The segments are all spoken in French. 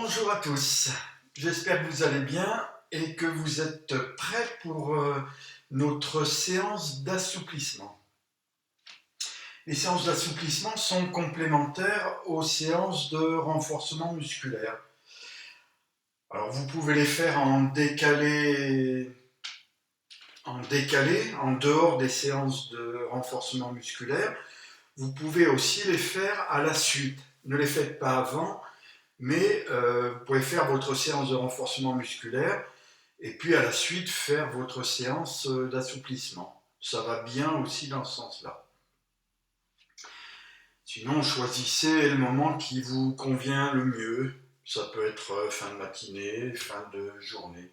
Bonjour à tous, j'espère que vous allez bien et que vous êtes prêts pour notre séance d'assouplissement. Les séances d'assouplissement sont complémentaires aux séances de renforcement musculaire. Alors vous pouvez les faire en décalé, en dehors des séances de renforcement musculaire. Vous pouvez aussi les faire à la suite. Ne les faites pas avant, mais vous pouvez faire votre séance de renforcement musculaire et puis à la suite faire votre séance d'assouplissement. Ça va bien aussi dans ce sens-là. Sinon, choisissez le moment qui vous convient le mieux. Ça peut être fin de matinée, fin de journée.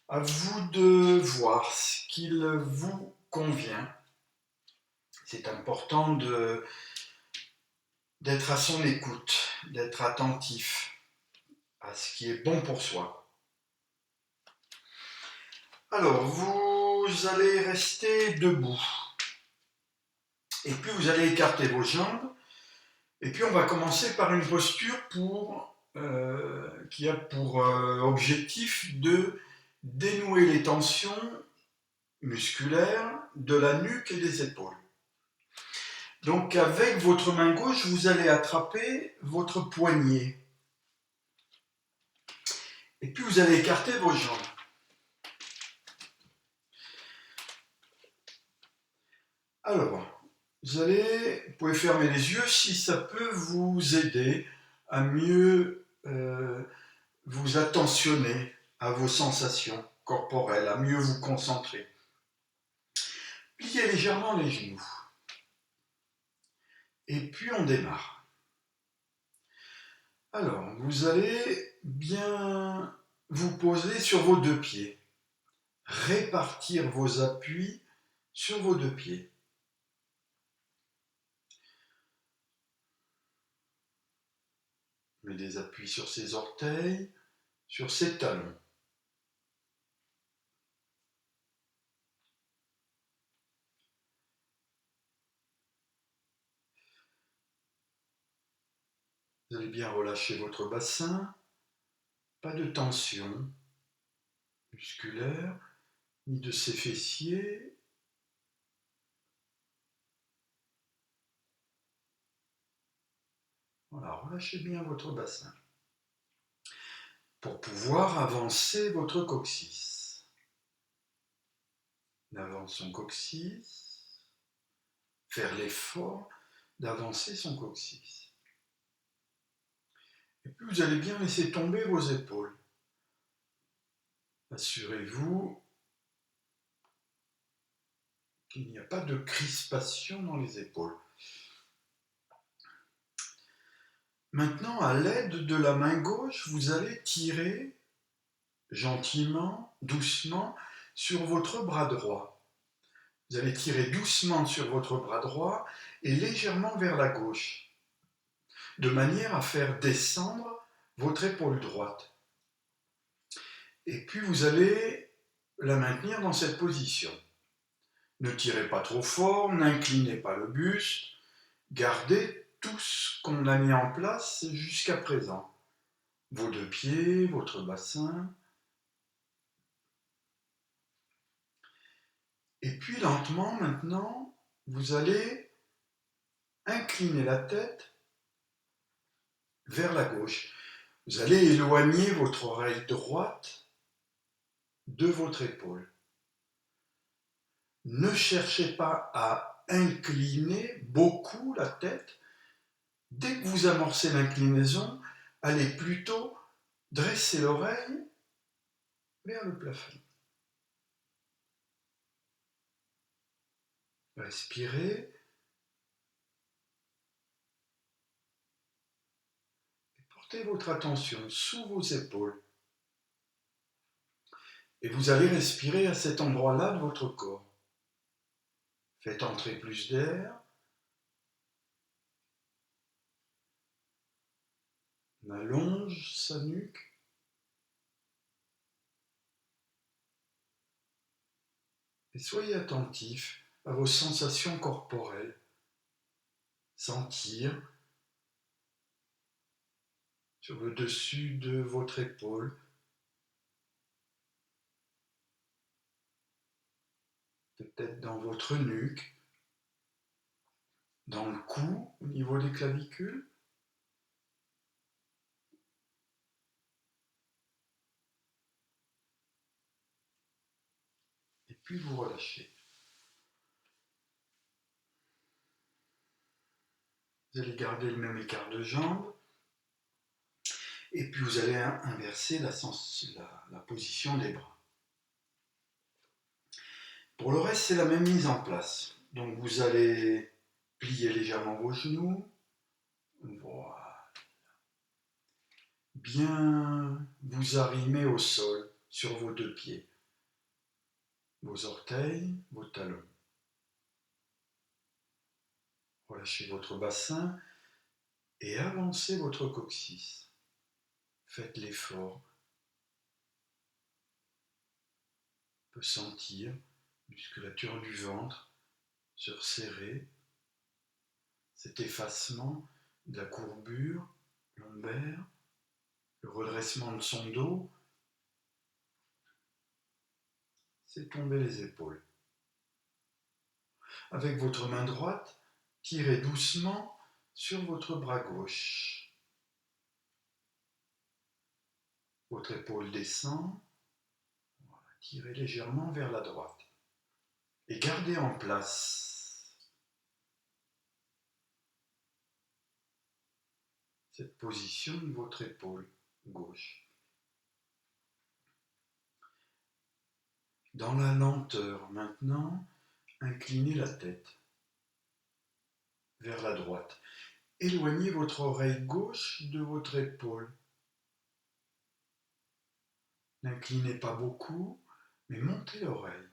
À vous de voir ce qu'il vous convient. C'est important d'être à son écoute, d'être attentif à ce qui est bon pour soi. Alors, vous allez rester debout. Et puis, vous allez écarter vos jambes. Et puis, on va commencer par une posture qui a pour objectif de dénouer les tensions musculaires de la nuque et des épaules. Donc, avec votre main gauche, vous allez attraper votre poignet. Et puis, vous allez écarter vos jambes. Alors, vous pouvez fermer les yeux si ça peut vous aider à mieux vous attentionner à vos sensations corporelles, à mieux vous concentrer. Pliez légèrement les genoux. Et puis on démarre. Alors, vous allez bien vous poser sur vos deux pieds. Répartir vos appuis sur vos deux pieds. Mettez des appuis sur ses orteils, sur ses talons. Vous allez bien relâcher votre bassin. Pas de tension musculaire, ni de ses fessiers. Voilà, relâchez bien votre bassin pour pouvoir avancer votre coccyx. On avance son coccyx, faire l'effort d'avancer son coccyx. Et puis vous allez bien laisser tomber vos épaules. Assurez-vous qu'il n'y a pas de crispation dans les épaules. Maintenant, à l'aide de la main gauche, vous allez tirer gentiment, doucement, sur votre bras droit. Vous allez tirer doucement sur votre bras droit et légèrement vers la gauche, de manière à faire descendre votre épaule droite. Et puis vous allez la maintenir dans cette position. Ne tirez pas trop fort, n'inclinez pas le buste, gardez tout ce qu'on a mis en place jusqu'à présent. Vos deux pieds, votre bassin. Et puis lentement maintenant, vous allez incliner la tête vers la gauche. Vous allez éloigner votre oreille droite de votre épaule. Ne cherchez pas à incliner beaucoup la tête. Dès que vous amorcez l'inclinaison, allez plutôt dresser l'oreille vers le plafond. Respirez. Et portez votre attention sous vos épaules. Et vous allez respirer à cet endroit-là de votre corps. Faites entrer plus d'air. On allonge sa nuque. Et soyez attentif à vos sensations corporelles. Sentir sur le dessus de votre épaule. Peut-être dans votre nuque, dans le cou, au niveau des clavicules. Et puis vous relâchez. Vous allez garder le même écart de jambes. Et puis vous allez inverser la position des bras. Pour le reste, c'est la même mise en place. Donc vous allez plier légèrement vos genoux. Voilà. Bien vous arrimer au sol sur vos deux pieds. Vos orteils, vos talons. Relâchez votre bassin et avancez votre coccyx. Faites l'effort. On peut sentir la musculature du ventre se resserrer, cet effacement de la courbure lombaire, le redressement de son dos. C'est tomber les épaules. Avec votre main droite, tirez doucement sur votre bras gauche. Votre épaule descend. Voilà, tirez légèrement vers la droite. Et gardez en place cette position de votre épaule gauche. Dans la lenteur, maintenant, inclinez la tête vers la droite. Éloignez votre oreille gauche de votre épaule. N'inclinez pas beaucoup, mais montez l'oreille.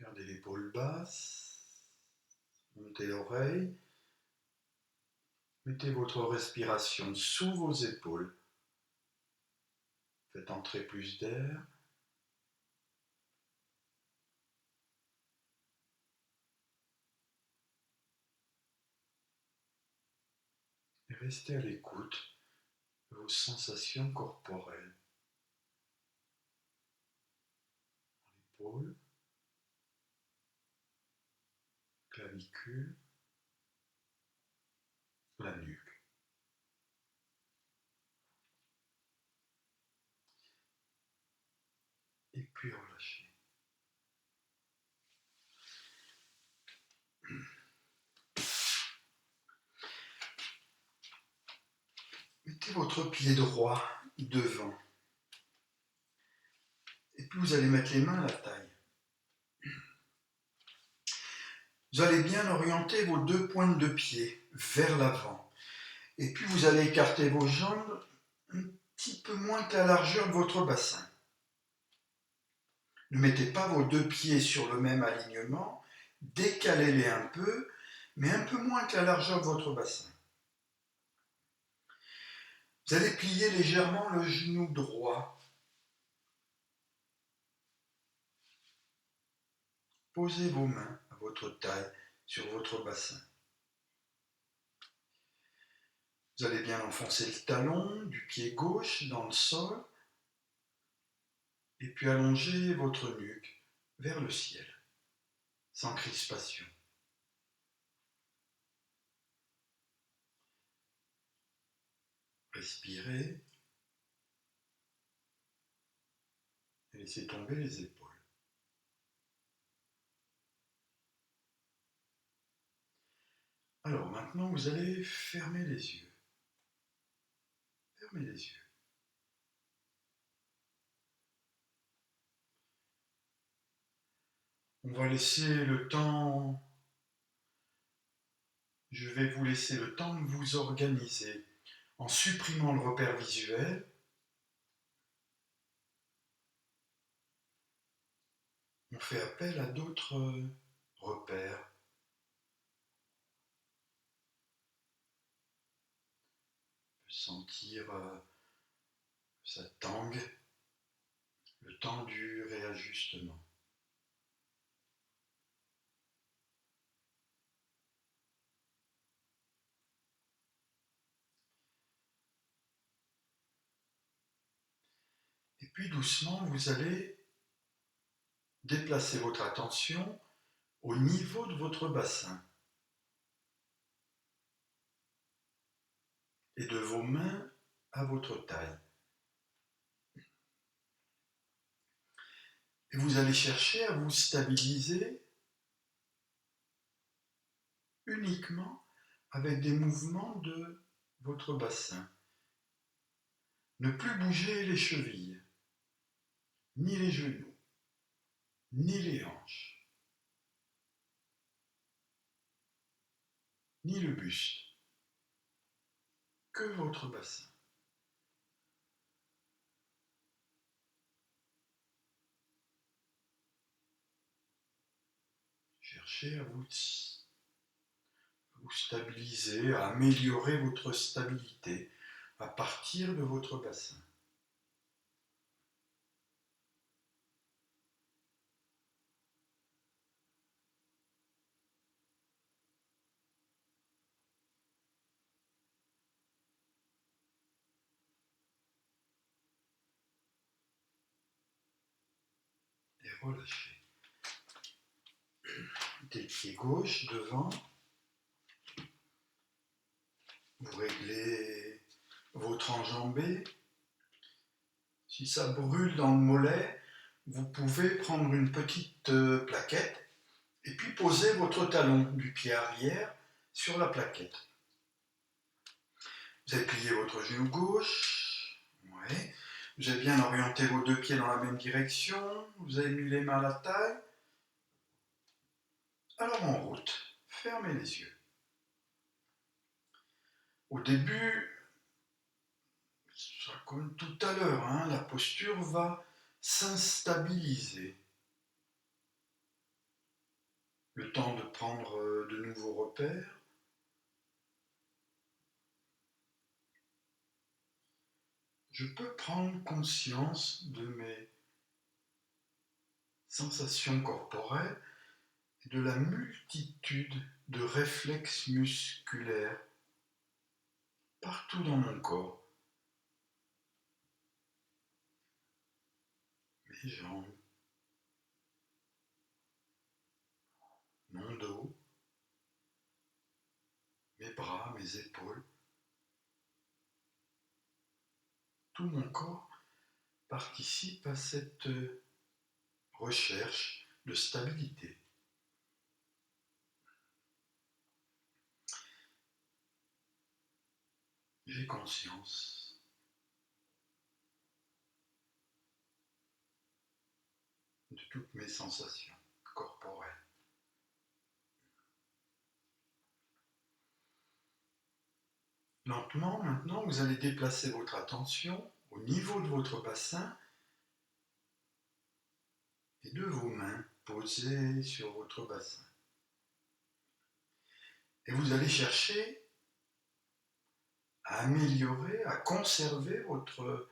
Gardez l'épaule basse, montez l'oreille. Mettez votre respiration sous vos épaules. Faites entrer plus d'air. Et restez à l'écoute de vos sensations corporelles. L'épaule, clavicule, la nuque. Et puis relâchez. Mettez votre pied droit devant. Et puis vous allez mettre les mains à la taille. Vous allez bien orienter vos deux pointes de pied vers l'avant. Et puis vous allez écarter vos jambes un petit peu moins que la largeur de votre bassin. Ne mettez pas vos deux pieds sur le même alignement, décalez-les un peu, mais un peu moins que la largeur de votre bassin. Vous allez plier légèrement le genou droit. Posez vos mains à votre taille sur votre bassin. Vous allez bien enfoncer le talon du pied gauche dans le sol et puis allonger votre nuque vers le ciel, sans crispation. Respirez et laissez tomber les épaules. Alors maintenant, vous allez fermer les yeux. Fermez les yeux. On va laisser le temps, je vais vous laisser le temps de vous organiser en supprimant le repère visuel. On fait appel à d'autres repères. On peut sentir ça tangue, le temps du réajustement. puis doucement, vous allez déplacer votre attention au niveau de votre bassin et de vos mains à votre taille. Et vous allez chercher à vous stabiliser uniquement avec des mouvements de votre bassin. Ne plus bouger les chevilles, ni les genoux, ni les hanches, ni le buste, que votre bassin. Cherchez à vous stabiliser, à améliorer votre stabilité à partir de votre bassin. Et relâchez. Mettez le pied gauche devant. Vous réglez votre enjambée. Si ça brûle dans le mollet, vous pouvez prendre une petite plaquette et puis poser votre talon du pied arrière sur la plaquette. Vous avez plié votre genou gauche. Ouais. Vous avez bien orienté vos deux pieds dans la même direction. Vous avez mis les mains à la taille. Alors en route, fermez les yeux. Au début, comme tout à l'heure, hein, la posture va s'instabiliser. Le temps de prendre de nouveaux repères. Je peux prendre conscience de mes sensations corporelles et de la multitude de réflexes musculaires partout dans mon corps. Mes jambes, mon dos, mes bras, mes épaules. Tout mon corps participe à cette recherche de stabilité. J'ai conscience de toutes mes sensations corporelles. Lentement, maintenant, vous allez déplacer votre attention au niveau de votre bassin et de vos mains posées sur votre bassin. Et vous allez chercher à améliorer, à conserver votre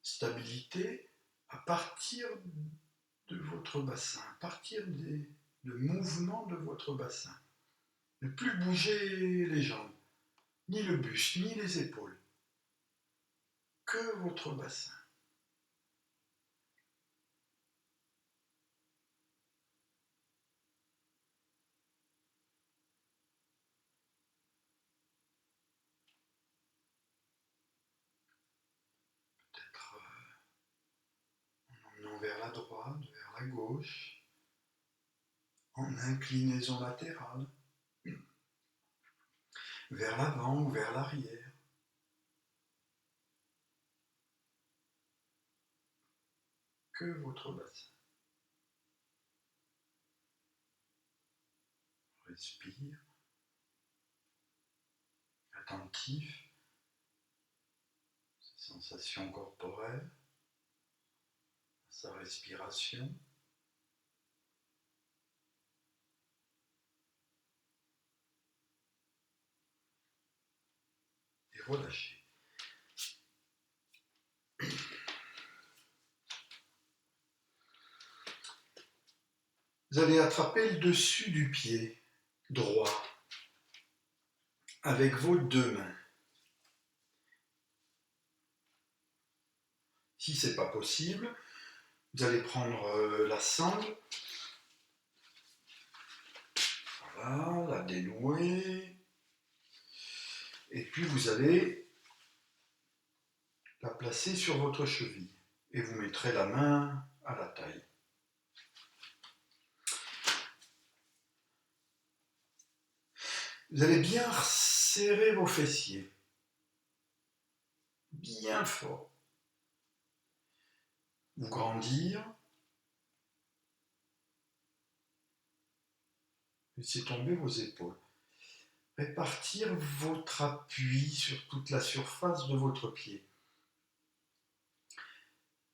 stabilité à partir de votre bassin, à partir des mouvements de votre bassin. Ne plus bouger les jambes, ni le buste, ni les épaules, que votre bassin. Peut-être en emmenant vers la droite, vers la gauche, en inclinaison latérale, vers l'avant ou vers l'arrière. Que votre bassin. Respire, attentif, ses sensations corporelles, sa respiration. Et relâchez. Vous allez attraper le dessus du pied droit avec vos deux mains. Si ce n'est pas possible, vous allez prendre la sangle, voilà, la dénouer, et puis vous allez la placer sur votre cheville, et vous mettrez la main à la taille. Vous allez bien serrer vos fessiers, bien fort. Vous grandir, laissez tomber vos épaules. Répartir votre appui sur toute la surface de votre pied.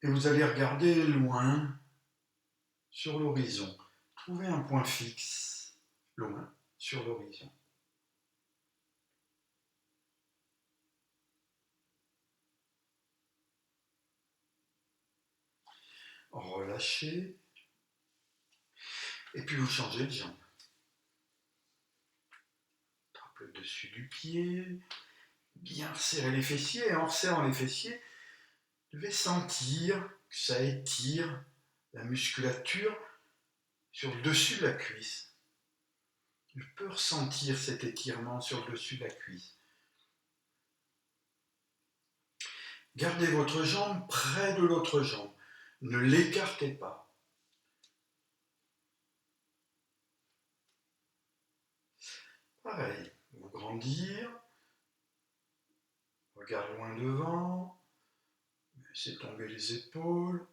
Et vous allez regarder loin sur l'horizon. Trouvez un point fixe, loin, sur l'horizon. Relâchez. Et puis vous changez de jambe. Trappe le dessus du pied. Bien serrer les fessiers. Et en resserrant les fessiers, vous devez sentir que ça étire la musculature sur le dessus de la cuisse. Je peux ressentir cet étirement sur le dessus de la cuisse. Gardez votre jambe près de l'autre jambe. Ne l'écartez pas. Pareil, vous grandir. Regard loin devant. Laissez tomber les épaules.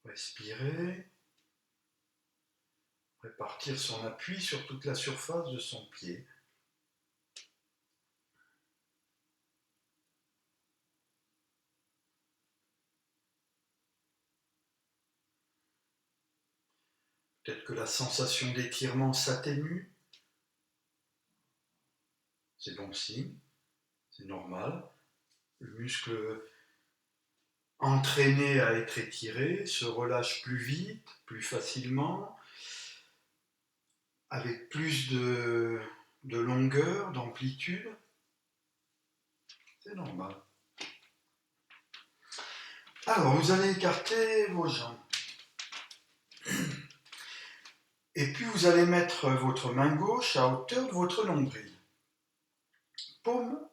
Respirez. Répartir son appui sur toute la surface de son pied. Peut-être que la sensation d'étirement s'atténue. C'est bon signe, c'est normal. Le muscle entraîné à être étiré se relâche plus vite, plus facilement, avec plus de longueur, d'amplitude. C'est normal. Alors, vous allez écarter vos jambes. Et puis, vous allez mettre votre main gauche à hauteur de votre nombril. Paume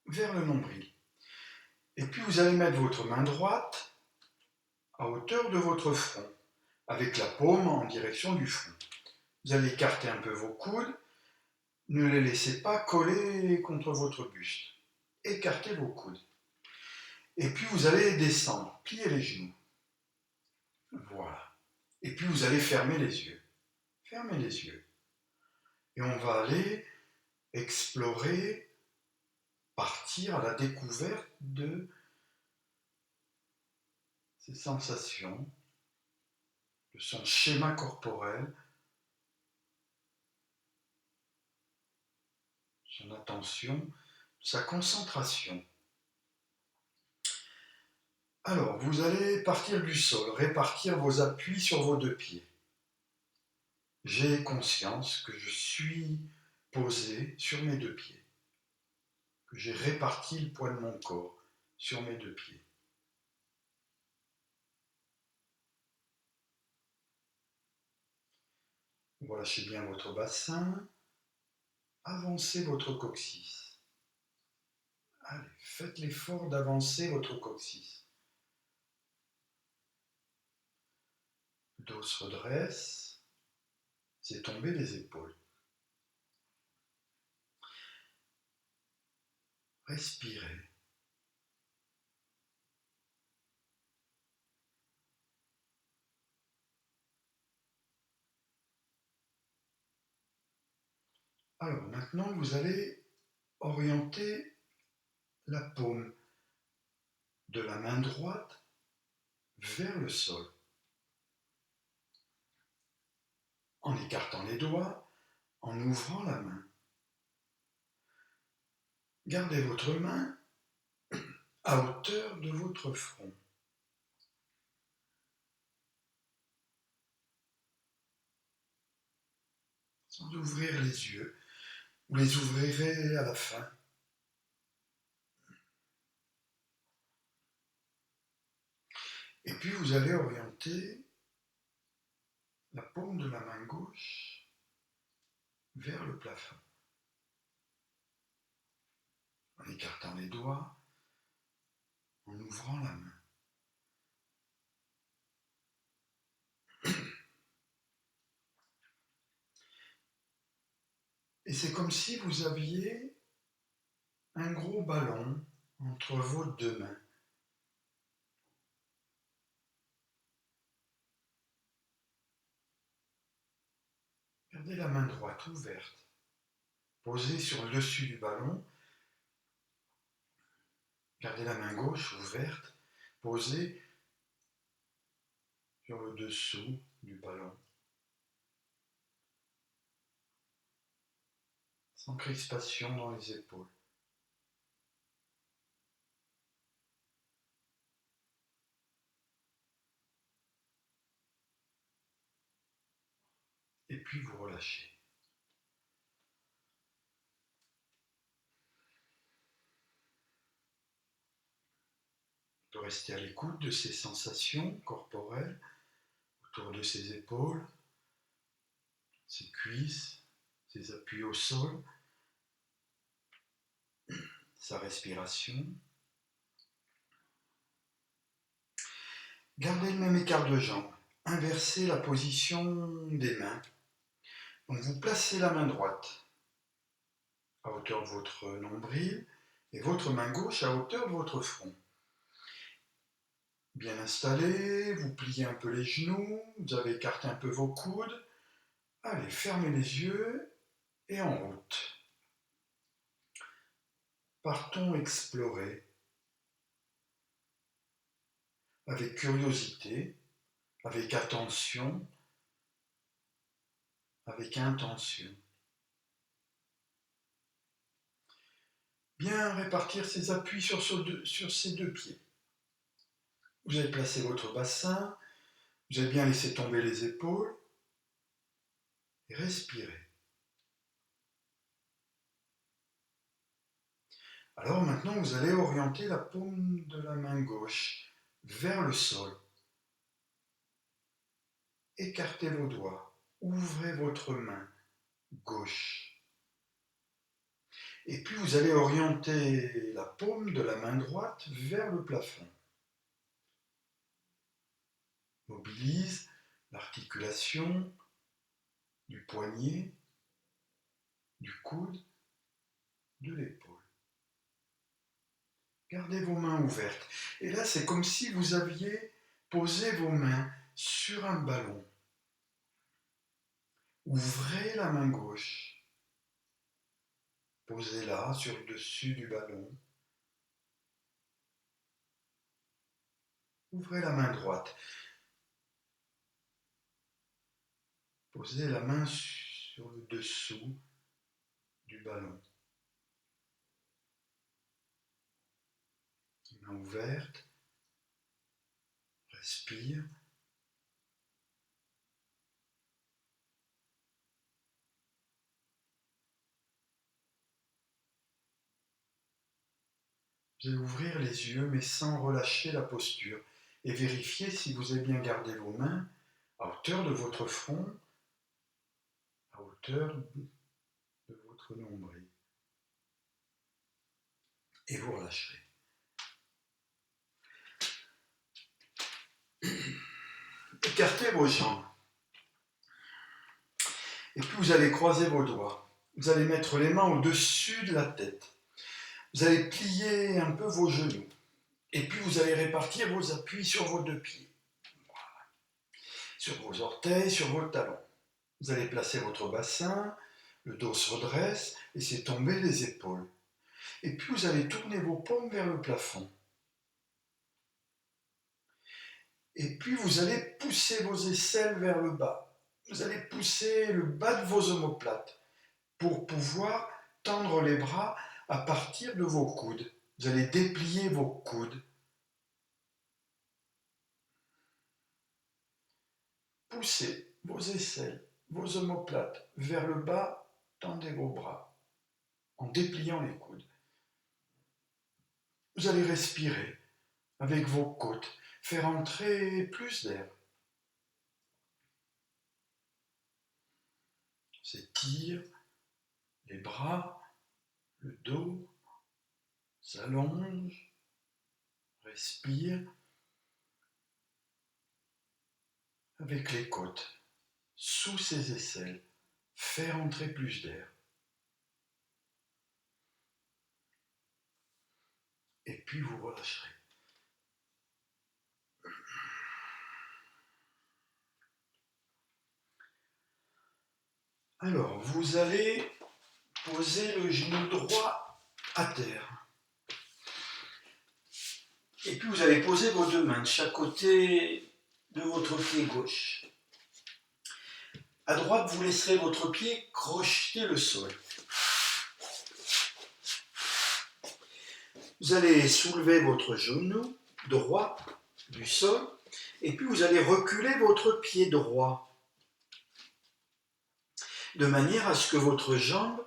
vers le nombril. Et puis, vous allez mettre votre main droite à hauteur de votre front, avec la paume en direction du front. Vous allez écarter un peu vos coudes. Ne les laissez pas coller contre votre buste. Écartez vos coudes. Et puis vous allez descendre, plier les genoux. Voilà. Et puis vous allez fermer les yeux. Fermez les yeux. Et on va aller explorer, partir à la découverte de ces sensations, de son schéma corporel, son attention, sa concentration. Alors, vous allez partir du sol, répartir vos appuis sur vos deux pieds. J'ai conscience que je suis posé sur mes deux pieds, que j'ai réparti le poids de mon corps sur mes deux pieds. Vous relâchez bien votre bassin, avancez votre coccyx. Allez, faites l'effort d'avancer votre coccyx. Le dos se redresse, c'est tomber les épaules. Respirez. Alors maintenant, vous allez orienter la paume de la main droite vers le sol. En écartant les doigts, en ouvrant la main. Gardez votre main à hauteur de votre front. Sans ouvrir les yeux. Vous les ouvrirez à la fin. Et puis vous allez orienter la paume de la main gauche vers le plafond, en écartant les doigts, en ouvrant la main. Et c'est comme si vous aviez un gros ballon entre vos deux mains. Gardez la main droite ouverte, posée sur le dessus du ballon. Gardez la main gauche ouverte, posée sur le dessous du ballon. Sans crispation dans les épaules. Et puis vous relâchez. On peut rester à l'écoute de ces sensations corporelles autour de ses épaules, ses cuisses, ses appuis au sol, sa respiration. Gardez le même écart de jambes. Inversez la position des mains. Donc vous placez la main droite à hauteur de votre nombril et votre main gauche à hauteur de votre front. Bien installé, vous pliez un peu les genoux, vous avez écarté un peu vos coudes. Allez, fermez les yeux et en route. Partons explorer avec curiosité, avec attention, avec intention. Bien répartir ses appuis sur ses deux pieds. Vous avez placé votre bassin, vous avez bien laissé tomber les épaules et respirez. Alors maintenant, vous allez orienter la paume de la main gauche vers le sol. Écartez vos doigts, ouvrez votre main gauche. Et puis vous allez orienter la paume de la main droite vers le plafond. Mobilise l'articulation du poignet, du coude, de l'épaule. Gardez vos mains ouvertes. Et là, c'est comme si vous aviez posé vos mains sur un ballon. Ouvrez la main gauche. Posez-la sur le dessus du ballon. Ouvrez la main droite. Posez la main sur le dessous du ballon. Main ouverte. Respire. Vous allez ouvrir les yeux mais sans relâcher la posture et vérifier si vous avez bien gardé vos mains à hauteur de votre front, à hauteur de votre nombril. Et vous relâcherez. Écartez vos jambes. Et puis vous allez croiser vos doigts. Vous allez mettre les mains au-dessus de la tête. Vous allez plier un peu vos genoux. Et puis vous allez répartir vos appuis sur vos deux pieds. Voilà. Sur vos orteils, sur vos talons. Vous allez placer votre bassin, le dos se redresse, laissez tomber les épaules. Et puis vous allez tourner vos paumes vers le plafond. Et puis vous allez pousser vos aisselles vers le bas. Vous allez pousser le bas de vos omoplates pour pouvoir tendre les bras à partir de vos coudes. Vous allez déplier vos coudes. Poussez vos aisselles, vos omoplates vers le bas, tendez vos bras en dépliant les coudes. Vous allez respirer avec vos côtes. faire entrer plus d'air. S'étire les bras, le dos, s'allonge, respire avec les côtes, sous ses aisselles, faire entrer plus d'air. Et puis vous relâcherez. Alors, vous allez poser le genou droit à terre. Et puis vous allez poser vos deux mains de chaque côté de votre pied gauche. À droite, vous laisserez votre pied crocheter le sol. Vous allez soulever votre genou droit du sol et puis vous allez reculer votre pied droit de manière à ce que votre jambe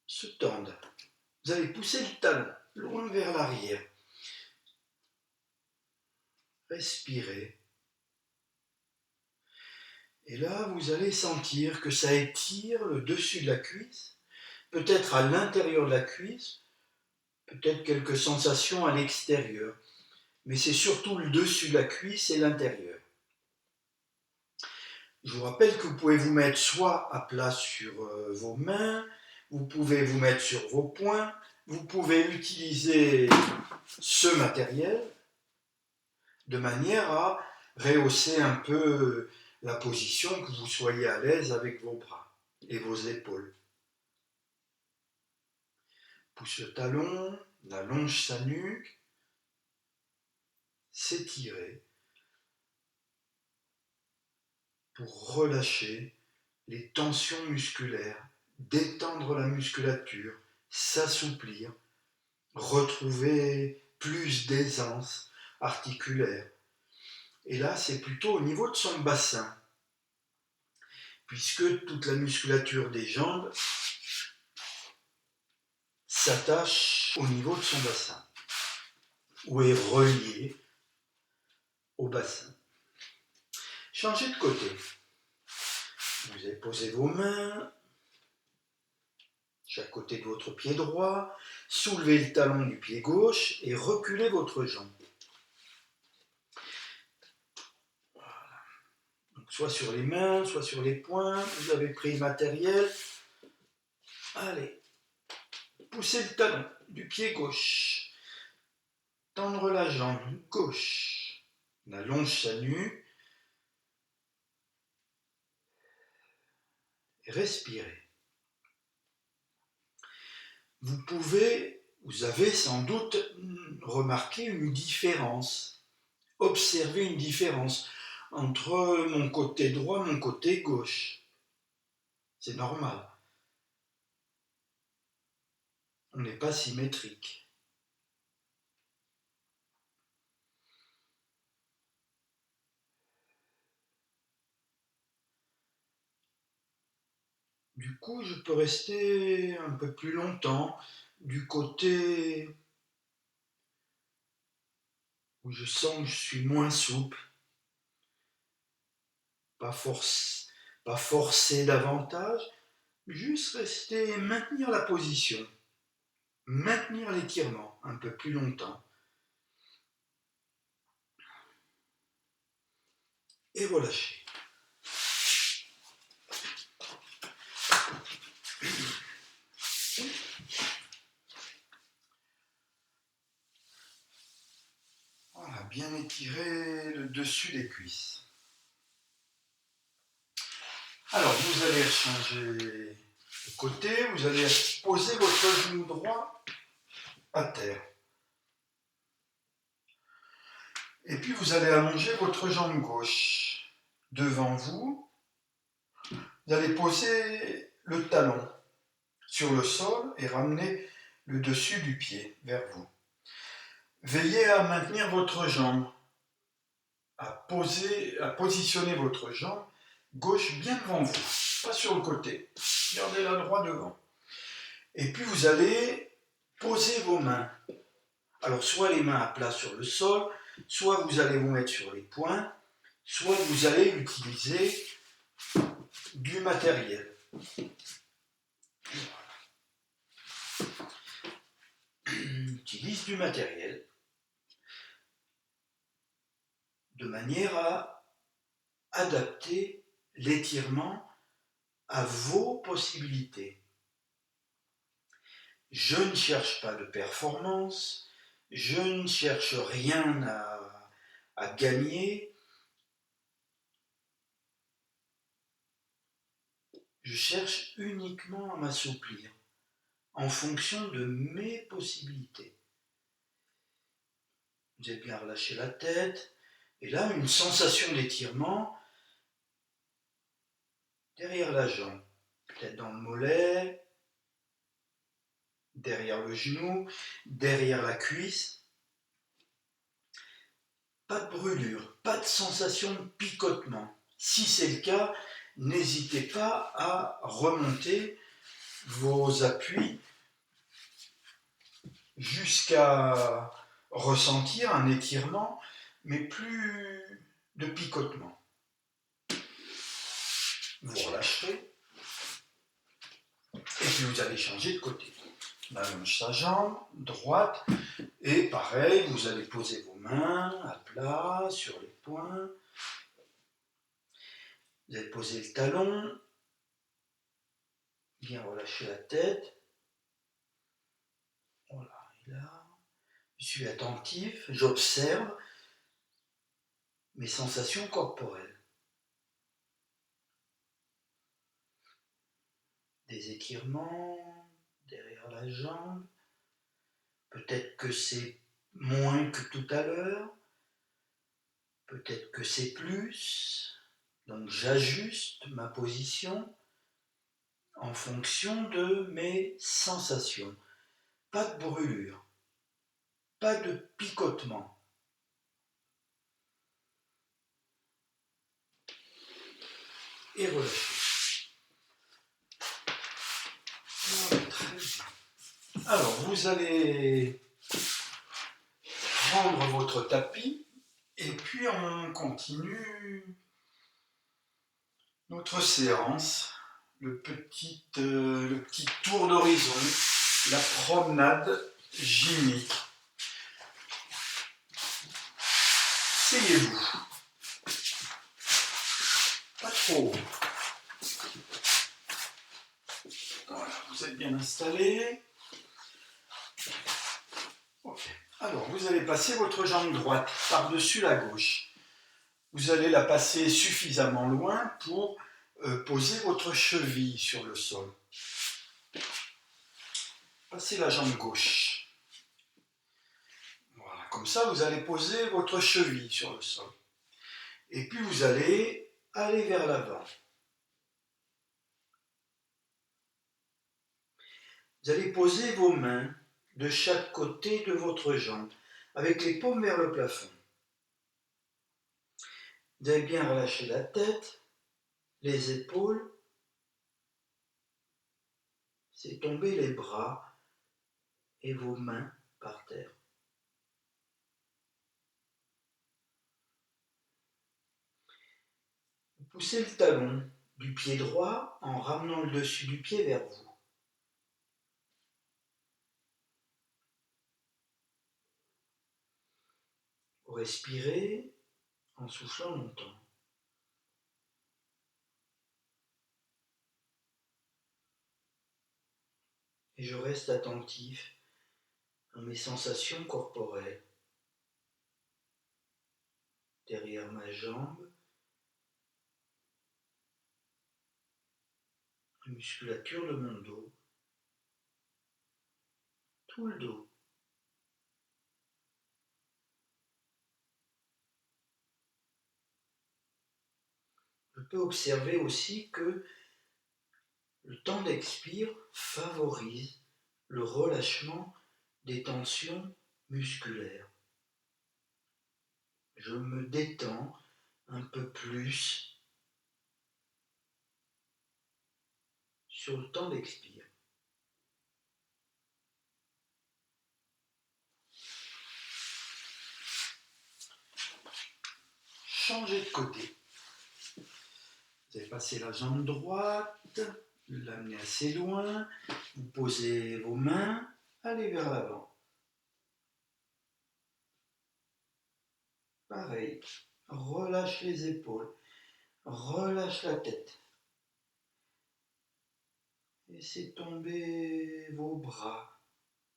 se tende. Vous allez pousser le talon loin vers l'arrière. Respirez. Et là, vous allez sentir que ça étire le dessus de la cuisse, peut-être à l'intérieur de la cuisse, peut-être quelques sensations à l'extérieur. Mais c'est surtout le dessus de la cuisse et l'intérieur. Je vous rappelle que vous pouvez vous mettre soit à plat sur vos mains, vous pouvez vous mettre sur vos poings, vous pouvez utiliser ce matériel de manière à rehausser un peu la position, que vous soyez à l'aise avec vos bras et vos épaules. Pousse le talon, allonge sa nuque, s'étirer pour relâcher les tensions musculaires, détendre la musculature, s'assouplir, retrouver plus d'aisance articulaire. Et là, c'est plutôt au niveau de son bassin, puisque toute la musculature des jambes s'attache au niveau de son bassin, ou est reliée au bassin. Changez de côté. Vous allez poser vos mains, chaque côté de votre pied droit, soulevez le talon du pied gauche et reculez votre jambe. Voilà. Donc, soit sur les mains, soit sur les poings, vous avez pris le matériel. Allez, poussez le talon du pied gauche, tendre la jambe gauche, on allonge sa nuque, et respirez. Vous avez sans doute remarqué une différence, observé une différence entre mon côté droit et mon côté gauche. C'est normal. On n'est pas symétrique. Du coup, je peux rester un peu plus longtemps du côté où je sens que je suis moins souple, pas forcer davantage, juste rester, maintenir la position, maintenir l'étirement un peu plus longtemps et relâcher. Voilà, bien étirer le dessus des cuisses. Alors, vous allez changer de côté, vous allez poser votre genou droit à terre. Et puis, vous allez allonger votre jambe gauche devant vous. Vous allez poser le talon sur le sol et ramener le dessus du pied vers vous. Veillez à maintenir votre jambe, à positionner votre jambe gauche bien devant vous, pas sur le côté. Gardez-la droit devant. Et puis vous allez poser vos mains Alors, soit les mains à plat sur le sol, soit vous allez vous mettre sur les poings, soit vous allez utiliser du matériel. On utilise du matériel de manière à adapter l'étirement à vos possibilités. Je ne cherche pas de performance, je ne cherche rien à gagner, je cherche uniquement à m'assouplir en fonction de mes possibilités. Vous avez bien relâché la tête, et là une sensation d'étirement derrière la jambe, peut-être dans le mollet, derrière le genou, derrière la cuisse. Pas de brûlure, pas de sensation de picotement. Si c'est le cas, n'hésitez pas à remonter vos appuis jusqu'à ressentir un étirement, mais plus de picotement. Vous relâcherez, et puis vous allez changer de côté. On allonge sa jambe droite, et pareil, vous allez poser vos mains à plat sur les poings. Vous allez poser le talon, bien relâcher la tête. Voilà, et là, je suis attentif, j'observe mes sensations corporelles. Des étirements derrière la jambe. Peut-être que c'est moins que tout à l'heure. Peut-être que c'est plus. Donc j'ajuste ma position en fonction de mes sensations. Pas de brûlure, pas de picotement. Et relâchez. Voilà, très bien. Alors vous allez prendre votre tapis et puis on continue notre séance, le petit tour d'horizon, la promenade gymique. Asseyez-vous. Pas trop. Voilà, vous êtes bien installé. Ok. Alors, vous allez passer votre jambe droite par-dessus la gauche. Vous allez la passer suffisamment loin pour poser votre cheville sur le sol. Passez la jambe gauche. Voilà, comme ça, vous allez poser votre cheville sur le sol. Et puis, vous allez aller vers l'avant. Vous allez poser vos mains de chaque côté de votre jambe, avec les paumes vers le plafond. Vous allez bien relâcher la tête, les épaules, c'est tomber les bras et vos mains par terre. Vous poussez le talon du pied droit en ramenant le dessus du pied vers vous. Vous respirez en soufflant longtemps. Et je reste attentif à mes sensations corporelles. Derrière ma jambe, la musculature de mon dos, tout le dos. Je peux observer aussi que le temps d'expire favorise le relâchement des tensions musculaires. Je me détends un peu plus sur le temps d'expire. changez de côté. Vous allez passer la jambe droite, l'amener assez loin, vous posez vos mains, allez vers l'avant. Pareil, relâche les épaules, relâche la tête. Laissez tomber vos bras,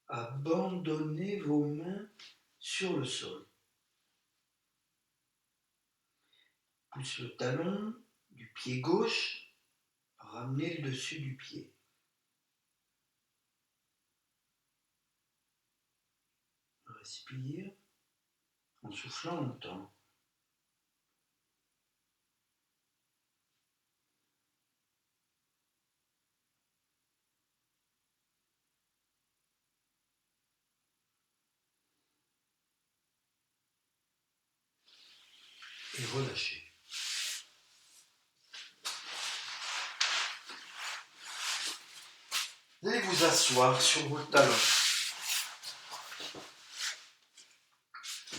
abandonnez vos mains sur le sol. Pousse le talon du pied gauche, ramenez le dessus du pied. Respire en soufflant longtemps. Et relâchez. Vous allez vous asseoir sur vos talons.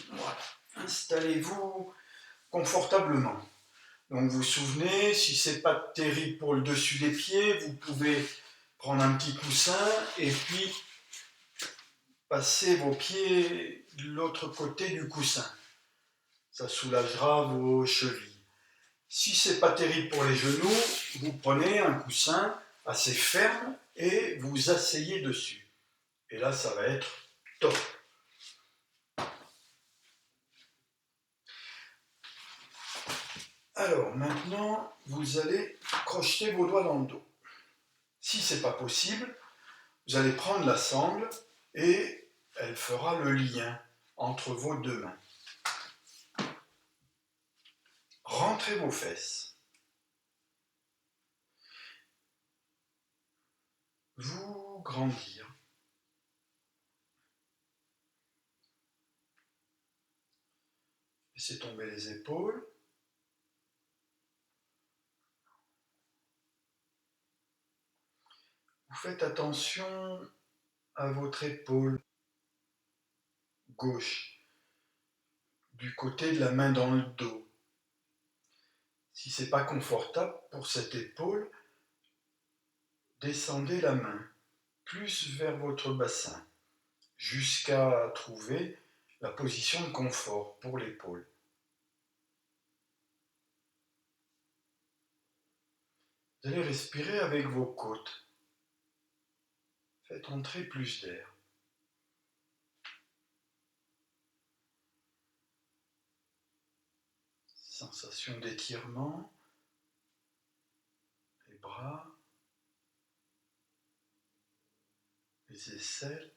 Voilà. Installez-vous confortablement. Donc vous vous souvenez, si ce n'est pas terrible pour le dessus des pieds, vous pouvez prendre un petit coussin et puis passer vos pieds de l'autre côté du coussin. Ça soulagera vos chevilles. Si ce n'est pas terrible pour les genoux, vous prenez un coussin assez ferme et vous asseyez dessus. Et là, ça va être top. Alors maintenant, vous allez crocheter vos doigts dans le dos. Si ce n'est pas possible, vous allez prendre la sangle et elle fera le lien entre vos deux mains. Rentrez vos fesses. Vous grandir. Laissez tomber les épaules. Vous faites attention à votre épaule gauche, du côté de la main dans le dos. Si ce n'est pas confortable pour cette épaule, descendez la main plus vers votre bassin, jusqu'à trouver la position de confort pour l'épaule. Vous allez respirer avec vos côtes. Faites entrer plus d'air. Sensation d'étirement, les bras, les aisselles.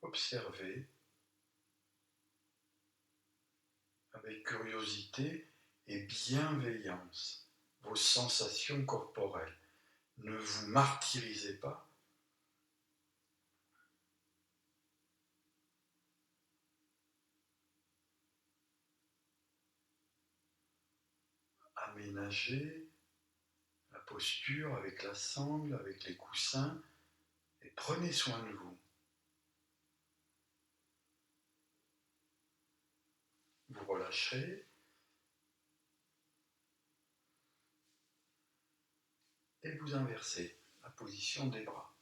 Observez avec curiosité et bienveillance vos sensations corporelles. Ne vous martyrisez pas. Aménagez la posture avec la sangle, avec les coussins et prenez soin de vous. Vous relâchez et vous inversez la position des bras.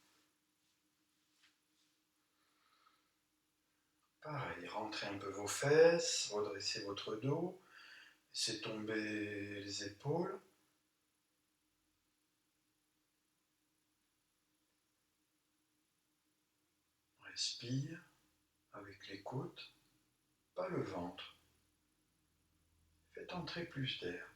Pareil, rentrez un peu vos fesses, redressez votre dos, laissez tomber les épaules. Respire avec les côtes, pas le ventre. Faites entrer plus d'air.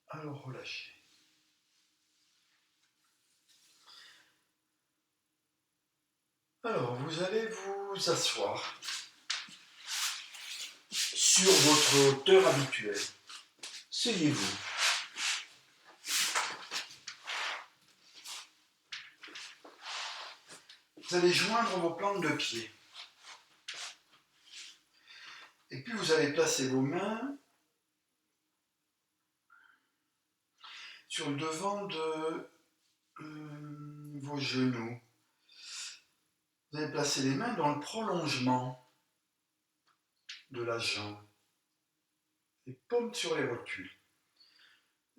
Alors relâchez. Alors vous allez vous asseoir sur votre hauteur habituelle. Asseyez-vous. Vous allez joindre vos plantes de pied. Et puis vous allez placer vos mains sur le devant de vos genoux. Vous allez placer les mains dans le prolongement de la jambe. Les paumes sur les rotules.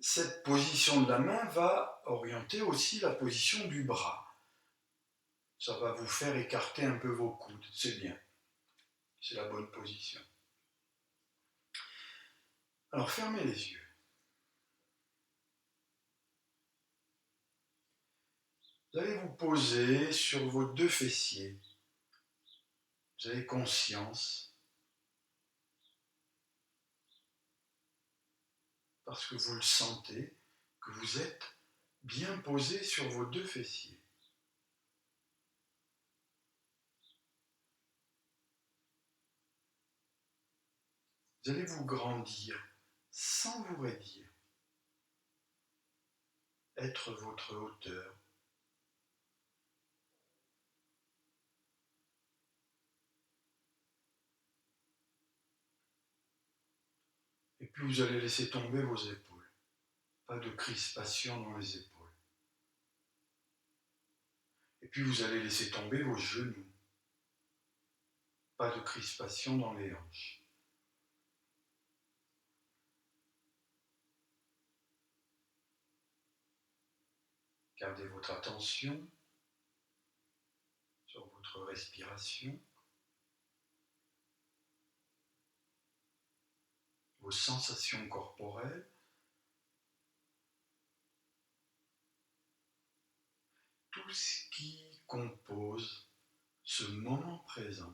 Cette position de la main va orienter aussi la position du bras. Ça va vous faire écarter un peu vos coudes, c'est bien. C'est la bonne position. Alors fermez les yeux. Vous allez vous poser sur vos deux fessiers. Vous avez conscience, parce que vous le sentez, que vous êtes bien posé sur vos deux fessiers. Vous allez vous grandir sans vous raidir, être votre hauteur. Et puis vous allez laisser tomber vos épaules. Pas de crispation dans les épaules. Et puis vous allez laisser tomber vos genoux. Pas de crispation dans les hanches. Gardez votre attention sur votre respiration, vos sensations corporelles, tout ce qui compose ce moment présent.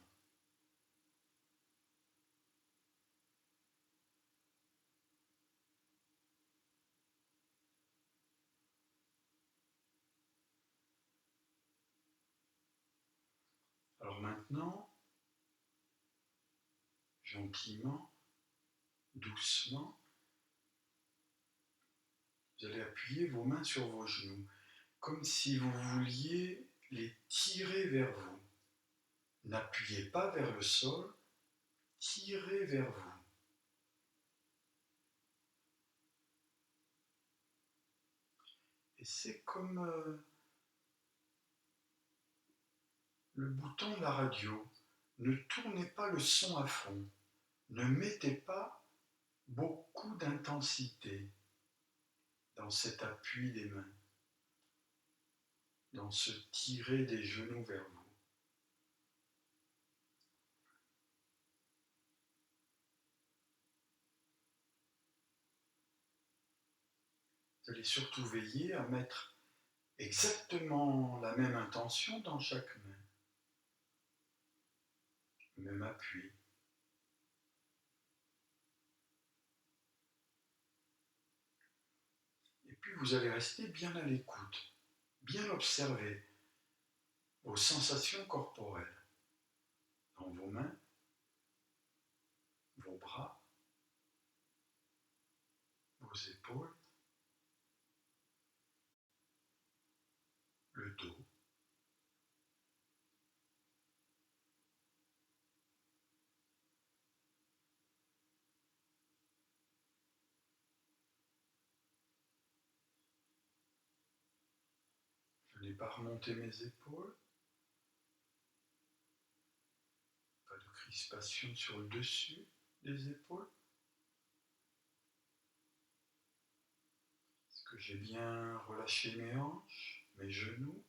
Alors maintenant, gentiment, doucement, vous allez appuyer vos mains sur vos genoux, comme si vous vouliez les tirer vers vous. N'appuyez pas vers le sol, tirez vers vous. Et c'est comme le bouton de la radio. Ne tournez pas le son à fond. Ne mettez pas beaucoup d'intensité dans cet appui des mains, dans ce tirer des genoux vers vous. Vous allez surtout veiller à mettre exactement la même intention dans chaque main, le même appui. Et puis vous allez rester bien à l'écoute, bien observer vos sensations corporelles dans vos mains, vos bras, vos épaules, le dos. Je n'ai pas remonté mes épaules, pas de crispation sur le dessus des épaules. Est-ce que j'ai bien relâché mes hanches, mes genoux?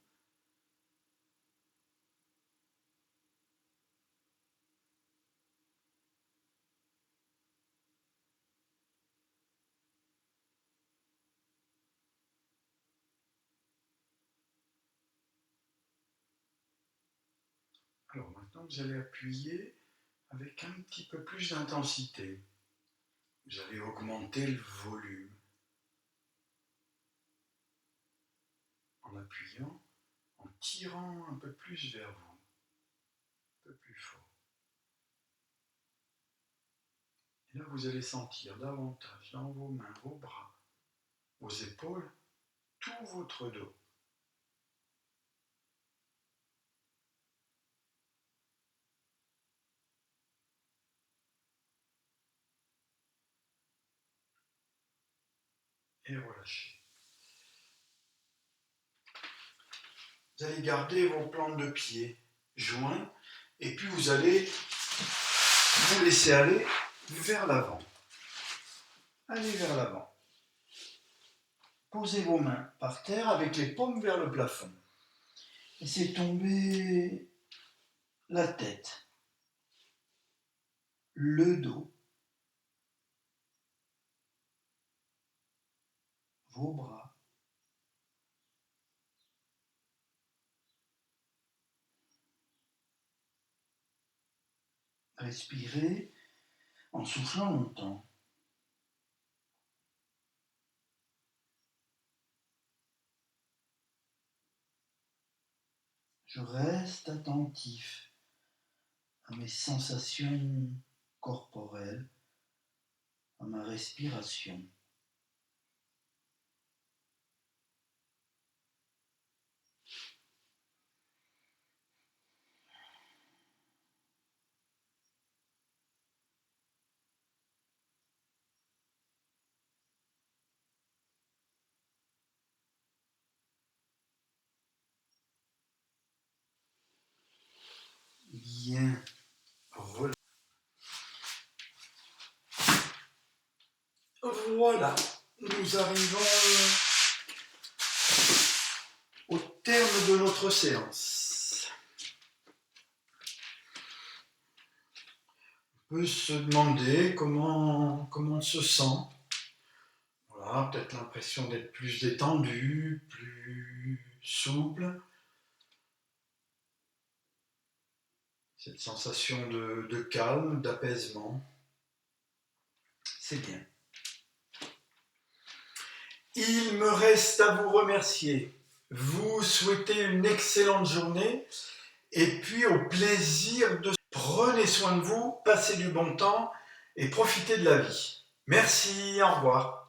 Alors maintenant, vous allez appuyer avec un petit peu plus d'intensité. Vous allez augmenter le volume en appuyant, en tirant un peu plus vers vous, un peu plus fort. Et là, vous allez sentir davantage dans vos mains, vos bras, vos épaules, tout votre dos. et relâchez. Vous allez garder vos plantes de pied joints et puis vous allez vous laisser aller vers l'avant. Allez vers l'avant. Posez vos mains par terre avec les paumes vers le plafond. Laissez tomber la tête, le dos, vos bras. Respirez en soufflant longtemps. Je reste attentif à mes sensations corporelles, à ma respiration. Bien. Voilà, nous arrivons au terme de notre séance. On peut se demander comment on se sent. Voilà, peut-être l'impression d'être plus détendu, plus souple. Cette sensation de calme, d'apaisement. C'est bien. Il me reste à vous remercier. Vous souhaitez une excellente journée et puis au plaisir de... Prenez soin de vous, passez du bon temps et profitez de la vie. Merci, au revoir.